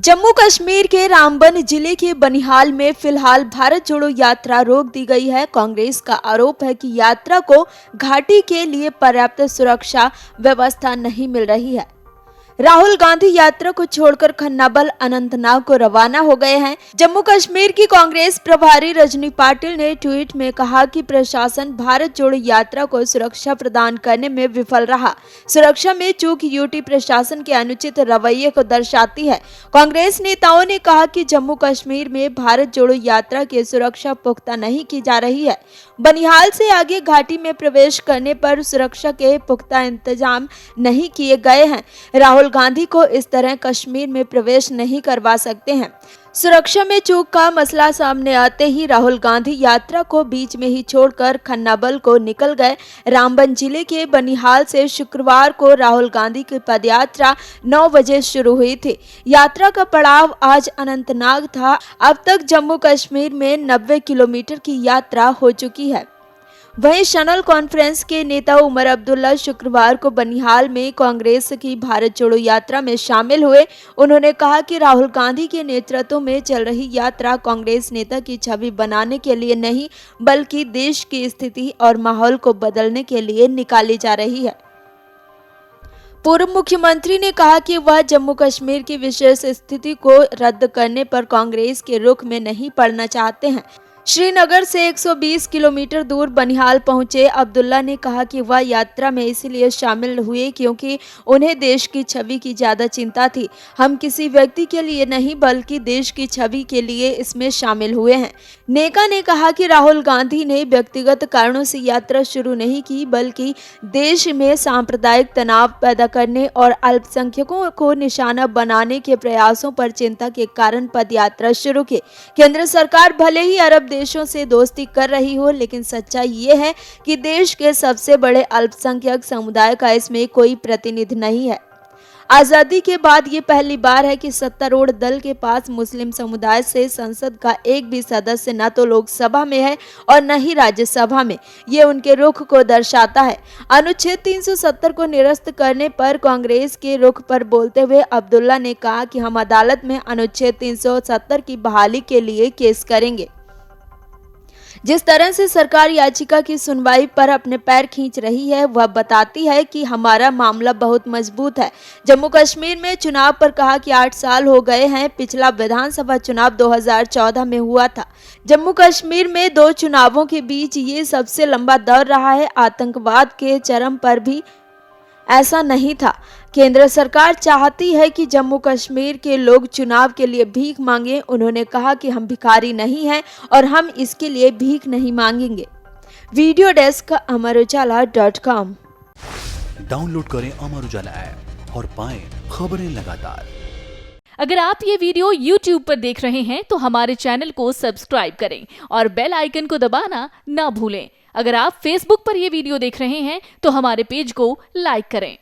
जम्मू कश्मीर के रामबन जिले के बनिहाल में फिलहाल भारत जोड़ो यात्रा रोक दी गई है। कांग्रेस का आरोप है कि यात्रा को घाटी के लिए पर्याप्त सुरक्षा व्यवस्था नहीं मिल रही है। राहुल गांधी यात्रा को छोड़कर खन्नाबल अनंतनाग को रवाना हो गए हैं। जम्मू कश्मीर की कांग्रेस प्रभारी रजनी पाटिल ने ट्वीट में कहा कि प्रशासन भारत जोड़ो यात्रा को सुरक्षा प्रदान करने में विफल रहा। सुरक्षा में चूक यूटी प्रशासन के अनुचित रवैये को दर्शाती है। कांग्रेस नेताओं ने कहा कि जम्मू कश्मीर में भारत जोड़ो यात्रा की सुरक्षा पुख्ता नहीं की जा रही है। बनिहाल से आगे घाटी में प्रवेश करने पर सुरक्षा के पुख्ता इंतजाम नहीं किए गए हैं। राहुल गांधी को इस तरह कश्मीर में प्रवेश नहीं करवा सकते हैं। सुरक्षा में चूक का मसला सामने आते ही राहुल गांधी यात्रा को बीच में ही छोड़कर खन्नाबल को निकल गए। रामबन जिले के बनिहाल से शुक्रवार को राहुल गांधी की पदयात्रा 9 बजे शुरू हुई थी। यात्रा का पड़ाव आज अनंतनाग था। अब तक जम्मू कश्मीर में 90 किलोमीटर की यात्रा हो चुकी है। वहीं शनल कॉन्फ्रेंस के नेता उमर अब्दुल्ला शुक्रवार को बनिहाल में कांग्रेस की भारत जोड़ो यात्रा में शामिल हुए। उन्होंने कहा कि राहुल गांधी के नेतृत्व में चल रही यात्रा कांग्रेस नेता की छवि बनाने के लिए नहीं, बल्कि देश की स्थिति और माहौल को बदलने के लिए निकाली जा रही है। पूर्व मुख्यमंत्री ने कहा कि वह जम्मू कश्मीर की विशेष स्थिति को रद्द करने पर कांग्रेस के रुख में नहीं पड़ना चाहते हैं। श्रीनगर से 120 किलोमीटर दूर बनिहाल पहुंचे अब्दुल्ला ने कहा कि वह यात्रा में इसलिए शामिल हुए क्योंकि उन्हें देश की छवि की ज्यादा चिंता थी। हम किसी व्यक्ति के लिए नहीं, बल्कि देश की छवि के लिए इसमें शामिल हुए हैं। नेका ने कहा कि राहुल गांधी ने व्यक्तिगत कारणों से यात्रा शुरू नहीं की, बल्कि देश में सांप्रदायिक तनाव पैदा करने और अल्पसंख्यकों को निशाना बनाने के प्रयासों पर चिंता के कारण पदयात्रा शुरू की। केंद्र सरकार भले ही अरब देशों से दोस्ती कर रही हो, लेकिन सच्चाई ये है कि देश के सबसे बड़े अल्पसंख्यक समुदाय का इसमें कोई प्रतिनिधि नहीं है। आजादी के बाद ये पहली बार है कि सत्तारूढ़ दल के पास मुस्लिम समुदाय से संसद का एक भी सदस्य न तो लोकसभा में है और न ही राज्यसभा में। ये उनके रुख को दर्शाता है। अनुच्छेद 370 को निरस्त करने पर कांग्रेस के रुख पर बोलते हुए अब्दुल्ला ने कहा कि हम अदालत में अनुच्छेद 370 की बहाली के लिए केस करेंगे। जिस तरह से सरकार याचिका की सुनवाई पर अपने पैर खींच रही है, वह बताती है कि हमारा मामला बहुत मजबूत है। जम्मू कश्मीर में चुनाव पर कहा कि 8 साल हो गए हैं। पिछला विधानसभा चुनाव 2014 में हुआ था। जम्मू कश्मीर में 2 चुनावों के बीच ये सबसे लंबा दौर रहा है। आतंकवाद के चरम पर भी ऐसा नहीं था। केंद्र सरकार चाहती है कि जम्मू कश्मीर के लोग चुनाव के लिए भीख मांगे। उन्होंने कहा कि हम भिखारी नहीं हैं और हम इसके लिए भीख नहीं मांगेंगे। Video desk अमरउजाला.com। डाउनलोड करें अमर उजाला ऐप और पाएं खबरें लगातार। अगर आप ये वीडियो YouTube पर देख रहे हैं तो हमारे चैनल को सब्सक्राइब करें और बेल आइकन को दबाना ना भूलें। अगर आप Facebook पर यह वीडियो देख रहे हैं तो हमारे पेज को लाइक करें।